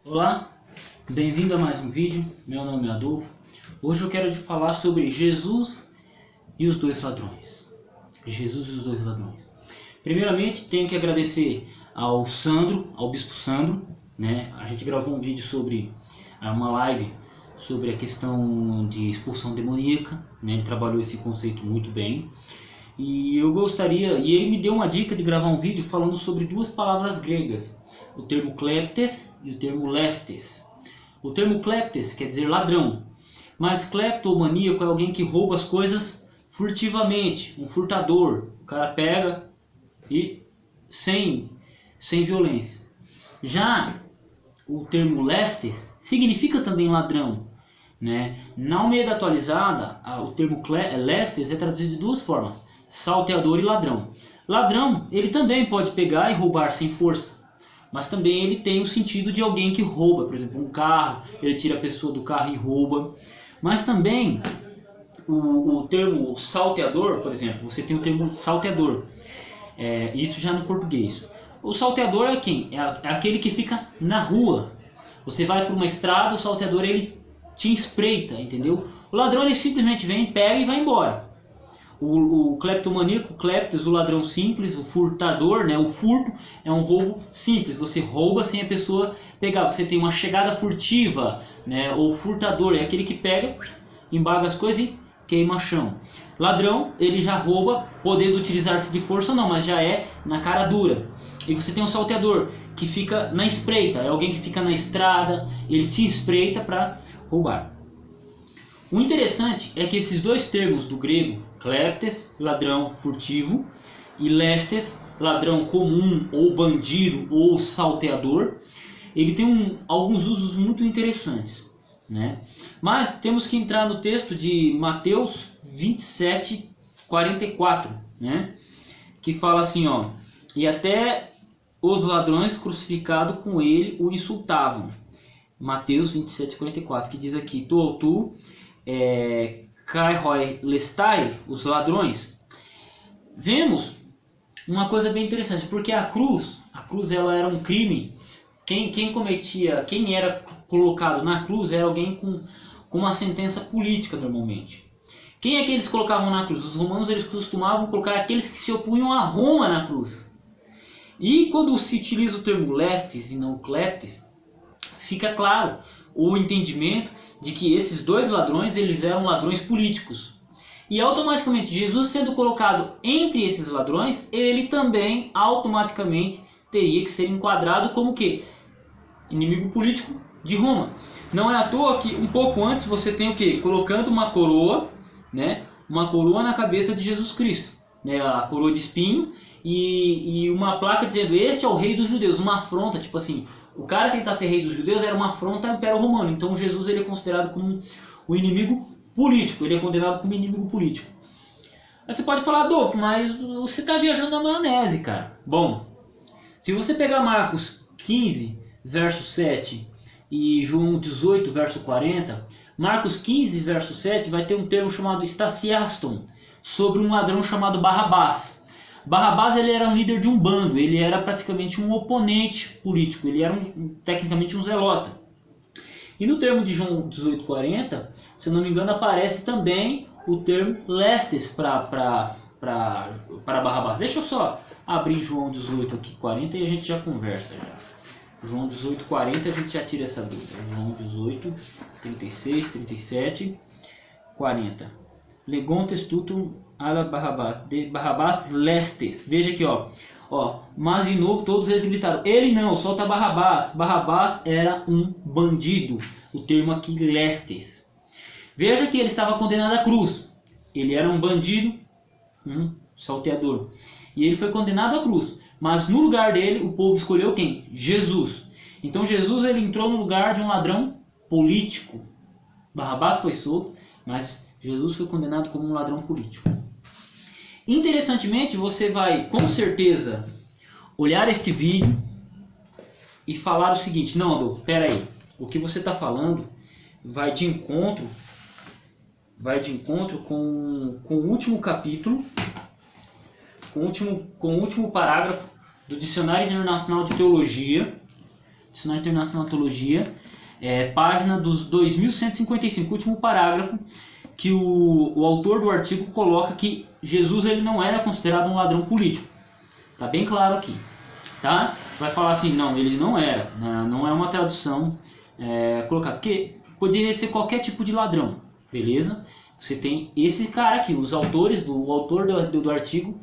Olá, bem-vindo a mais um vídeo. Meu nome é Adolfo. Hoje eu quero te falar sobre Jesus e os dois ladrões. Jesus e os dois ladrões. Primeiramente, tenho que agradecer ao Sandro, ao Bispo Sandro, né? A gente gravou um vídeo sobre uma live sobre a questão de expulsão demoníaca, né? Ele trabalhou esse conceito muito bem. E ele me deu uma dica de gravar um vídeo falando sobre duas palavras gregas, o termo kleptes e o termo lestes. O termo kleptes quer dizer ladrão, mas kleptomaníaco é alguém que rouba as coisas furtivamente, um furtador. O cara pega e sem violência. Já o termo lestes significa também ladrão, né? Na Almeida atualizada, o termo lestes é traduzido de duas formas: salteador e ladrão. Ladrão, ele também pode pegar e roubar sem força, mas também ele tem o sentido de alguém que rouba, por exemplo, um carro, ele tira a pessoa do carro e rouba. Mas também o termo salteador, por exemplo, você tem o termo salteador, isso já no português. O salteador é quem? É aquele que fica na rua. Você vai para uma estrada, o salteador ele te espreita, entendeu? O ladrão ele simplesmente vem, pega e vai embora. O cleptomaníaco, o kleptes, o ladrão simples, o furtador, né? O furto é um roubo simples. Você rouba sem a pessoa pegar. Você tem uma chegada furtiva, né? O furtador é aquele que pega, embarga as coisas e queima chão. Ladrão, ele já rouba, podendo utilizar-se de força ou não, mas já é na cara dura. E você tem um salteador, que fica na espreita. É alguém que fica na estrada, ele te espreita para roubar. O interessante é que esses dois termos do grego, kleptes, ladrão furtivo, e lestes, ladrão comum, ou bandido, ou salteador, ele tem alguns usos muito interessantes, né? Mas temos que entrar no texto de Mateus 27, 44, né? Que fala assim, ó: e até os ladrões crucificados com ele o insultavam. Mateus 27, 44, que diz aqui: tu kai hoi lestai, os ladrões. Vemos uma coisa bem interessante, porque a cruz ela era um crime. Quem era colocado na cruz era alguém com uma sentença política normalmente. Quem é que eles colocavam na cruz? Os romanos eles costumavam colocar aqueles que se opunham a Roma na cruz. E quando se utiliza o termo lestes e não kleptes, fica claro o entendimento de que esses dois ladrões eles eram ladrões políticos. E automaticamente Jesus sendo colocado entre esses ladrões, ele também automaticamente teria que ser enquadrado como que? Inimigo político de Roma. Não é à toa que um pouco antes você tem o que? Colocando uma coroa, né? Uma coroa na cabeça de Jesus Cristo, né? A coroa de espinho e uma placa dizendo: este é o rei dos judeus. Uma afronta, tipo assim, o cara tentar ser rei dos judeus era uma afronta ao Império Romano. Então Jesus ele é considerado como o inimigo político, ele é condenado como inimigo político. Aí você pode falar: Adolfo, mas você está viajando na maionese, cara. Bom, se você pegar Marcos 15, verso 7 e João 18, verso 40, Marcos 15, verso 7 vai ter um termo chamado stasiaston, sobre um ladrão chamado Barrabás. Barrabás ele era um líder de um bando, ele era praticamente um oponente político, ele era tecnicamente um zelota. E no termo de João 18:40, se eu não me engano, aparece também o termo lestes para Barrabás. Deixa eu só abrir João 18 aqui, 40 e a gente já conversa já. João 18:40 a gente já tira essa dúvida. João 18, 36, 37, 40. Legontes tutum ala Barrabás, de Barrabás lestes. Veja aqui, ó. Mas de novo todos eles gritaram: ele não, solta Barrabás. Barrabás era um bandido. O termo aqui lestes. Veja que ele estava condenado à cruz. Ele era um bandido, um salteador. E ele foi condenado à cruz. Mas no lugar dele o povo escolheu quem? Jesus. Então Jesus ele entrou no lugar de um ladrão político. Barrabás foi solto, mas Jesus foi condenado como um ladrão político. Interessantemente, você vai com certeza olhar este vídeo e falar o seguinte: não, Adolfo, espera aí, o que você está falando vai de encontro com o último capítulo, com o último parágrafo do Dicionário Internacional de Teologia, Dicionário Internacional de Teologia, página dos 2155, último parágrafo, que o autor do artigo coloca que Jesus ele não era considerado um ladrão político. Tá bem claro aqui, tá? Vai falar assim, não, ele não era, não é uma tradução colocar, porque poderia ser qualquer tipo de ladrão, beleza? Você tem esse cara aqui, o autor do artigo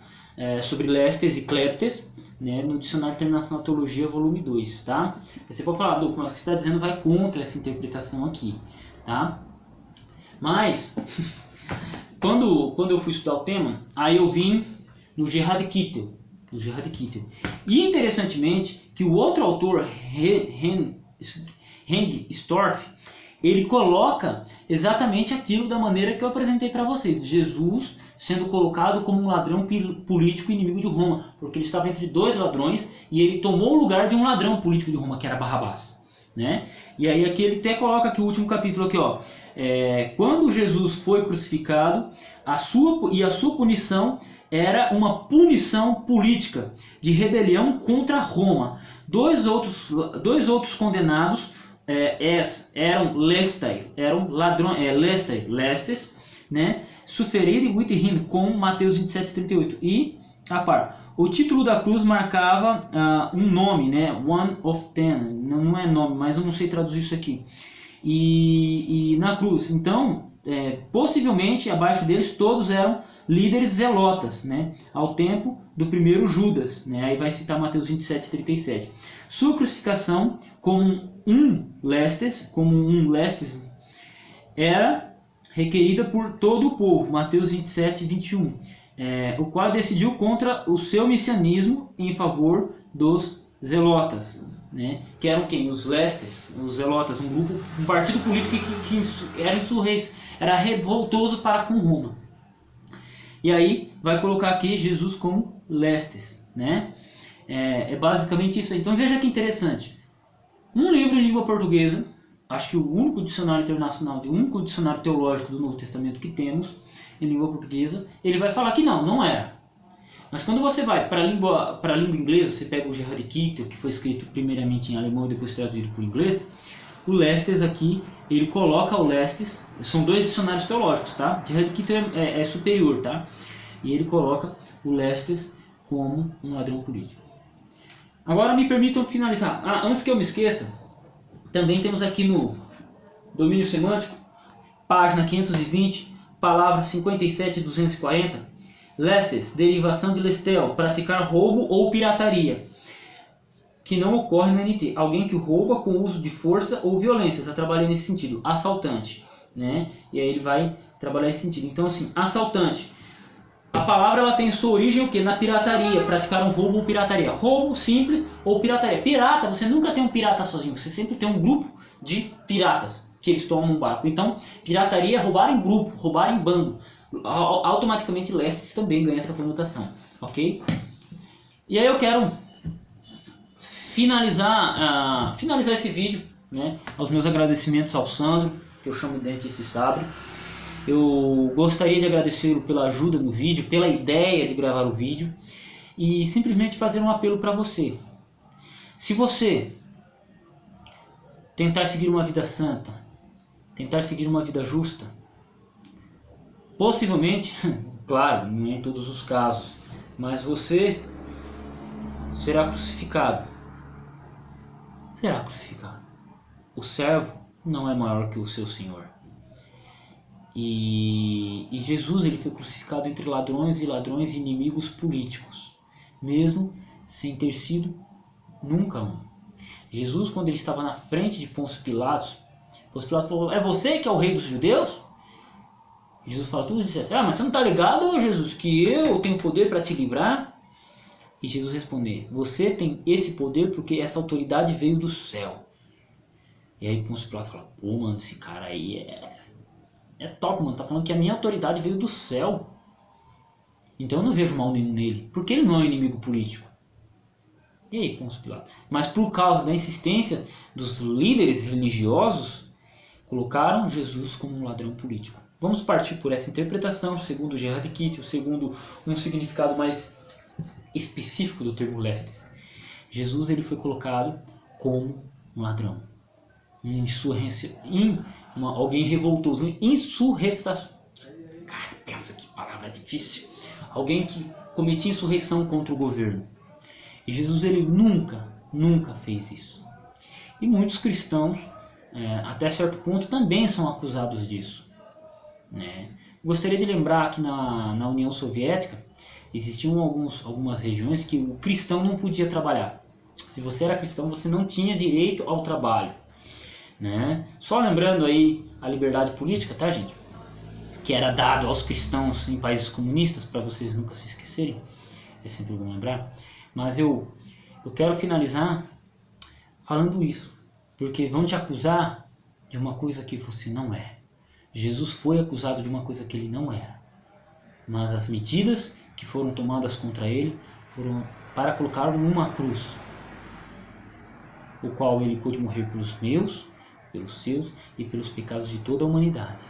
sobre lestes e cleptes, né, no Dicionário Internacional de Teologia, volume 2, tá? Você pode falar, Adolfo, mas o que você está dizendo vai contra essa interpretação aqui, tá? Mas, quando eu fui estudar o tema, aí eu vim no Gerhard Kittel. E interessantemente, que o outro autor, Henning Storff, ele coloca exatamente aquilo da maneira que eu apresentei para vocês. Jesus sendo colocado como um ladrão político inimigo de Roma, porque ele estava entre dois ladrões e ele tomou o lugar de um ladrão político de Roma, que era Barrabás, né? E aí aqui ele até coloca aqui o último capítulo aqui, ó. Quando Jesus foi crucificado, a sua punição era uma punição política de rebelião contra Roma. Dois outros condenados eram lestes, né? Suferir e within, com Mateus 27:38. E a par, o título da cruz marcava um nome, né? One of ten, não é nome, mas eu não sei traduzir isso aqui. E na cruz, então, possivelmente abaixo deles todos eram líderes zelotas, né? Ao tempo do primeiro Judas, né? Aí vai citar Mateus 27:37. Sua crucificação como um lestes era requerida por todo o povo, Mateus 27:21, o qual decidiu contra o seu messianismo em favor dos zelotas, né? Que eram quem? Os lestes, os zelotas, um partido político que era revoltoso para com Roma. E aí vai colocar aqui Jesus como lestes, né? É basicamente isso aí. Então veja que interessante. Um livro em língua portuguesa, acho que o único dicionário internacional, o único dicionário teológico do Novo Testamento que temos em língua portuguesa, ele vai falar que não era. Mas quando você vai para a língua inglesa, você pega o Gerhard Kittel, que foi escrito primeiramente em alemão e depois traduzido para o inglês, o lestes aqui, ele coloca o lestes, são dois dicionários teológicos, tá? Gerhard Kittel é superior, tá? E ele coloca o lestes como um ladrão político. Agora me permitam finalizar. Antes que eu me esqueça, também temos aqui no Domínio Semântico, página 520, palavra 57.240, lestes, derivação de lestel, praticar roubo ou pirataria, que não ocorre no NT. Alguém que rouba com uso de força ou violência. Eu já trabalhei nesse sentido. Assaltante, né? E aí ele vai trabalhar esse sentido. Então assim, assaltante. A palavra ela tem sua origem o quê? Na pirataria, praticar um roubo ou pirataria. Roubo simples ou pirataria. Pirata, você nunca tem um pirata sozinho, você sempre tem um grupo de piratas que eles tomam um barco. Então, pirataria é roubar em grupo, roubar em bando. Automaticamente lestes também ganha essa conotação, ok? E aí eu quero finalizar esse vídeo, né? Aos meus agradecimentos ao Sandro, que eu chamo de Dentista Sabre. Eu gostaria de agradecê-lo pela ajuda no vídeo, pela ideia de gravar o vídeo e simplesmente fazer um apelo para você. Se você tentar seguir uma vida santa, tentar seguir uma vida justa, possivelmente, claro, não em todos os casos, mas você será crucificado. Será crucificado. O servo não é maior que o seu Senhor. E Jesus ele foi crucificado entre ladrões e inimigos políticos, mesmo sem ter sido nunca um. Jesus, quando ele estava na frente de Pôncio Pilatos falou: é você que é o rei dos judeus? Jesus fala tudo isso assim: mas você não está ligado, Jesus, que eu tenho poder para te livrar? E Jesus respondeu: você tem esse poder porque essa autoridade veio do céu. E aí Pôncio Pilatos fala: pô, mano, esse cara aí é top, mano. Tá falando que a minha autoridade veio do céu. Então eu não vejo mal nenhum nele. Porque ele não é um inimigo político. E aí, Pôncio Pilatos? Mas por causa da insistência dos líderes religiosos, colocaram Jesus como um ladrão político. Vamos partir por essa interpretação, segundo Gerhard Kittel, segundo um significado mais específico do termo lestes. Jesus ele foi colocado como um ladrão, alguém revoltoso, um insurreição. Cara, pensa que palavra difícil. Alguém que cometia insurreição contra o governo. E Jesus, ele nunca fez isso. E muitos cristãos, até certo ponto, também são acusados disso, né? Gostaria de lembrar que na União Soviética existiam algumas regiões que o cristão não podia trabalhar. Se você era cristão, você não tinha direito ao trabalho, né? Só lembrando aí a liberdade política, tá, gente? Que era dado aos cristãos em países comunistas, para vocês nunca se esquecerem. É sempre bom lembrar. Mas eu quero finalizar falando isso, porque vão te acusar de uma coisa que você não é. Jesus foi acusado de uma coisa que ele não era. Mas as medidas que foram tomadas contra ele foram para colocá-lo numa cruz, o qual ele pôde morrer pelos meus, pelos seus e pelos pecados de toda a humanidade.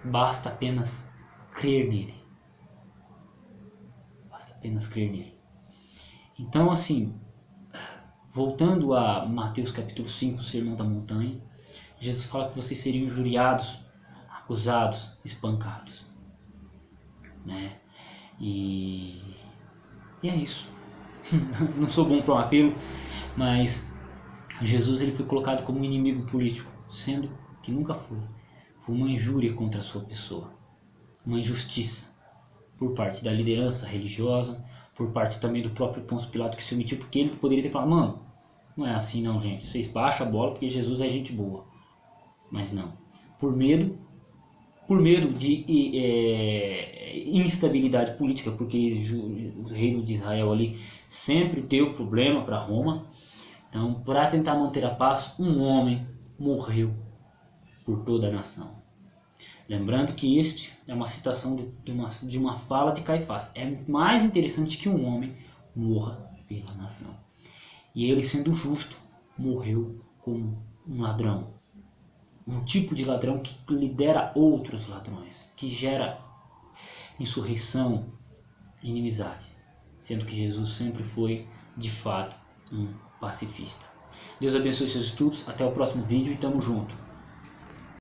Basta apenas crer nele. Basta apenas crer nele. Então, assim, voltando a Mateus capítulo 5, o Sermão da Montanha, Jesus fala que vocês seriam injuriados, acusados, espancados, né? E é isso. Não sou bom para um apelo, mas Jesus, ele foi colocado como um inimigo político, sendo que nunca foi. Foi uma injúria contra a sua pessoa, uma injustiça por parte da liderança religiosa, por parte também do próprio Pôncio Pilato, que se omitiu, porque ele poderia ter falado: mano, não é assim não, gente, vocês baixam a bola porque Jesus é gente boa. Mas não, por medo de instabilidade política, porque o reino de Israel ali sempre deu problema para Roma. Então, para tentar manter a paz, um homem morreu por toda a nação. Lembrando que este é uma citação de uma fala de Caifás. É mais interessante que um homem morra pela nação. E ele, sendo justo, morreu como um ladrão. Um tipo de ladrão que lidera outros ladrões, que gera insurreição, inimizade. Sendo que Jesus sempre foi, de fato, um pacifista. Deus abençoe seus estudos. Até o próximo vídeo e tamo junto.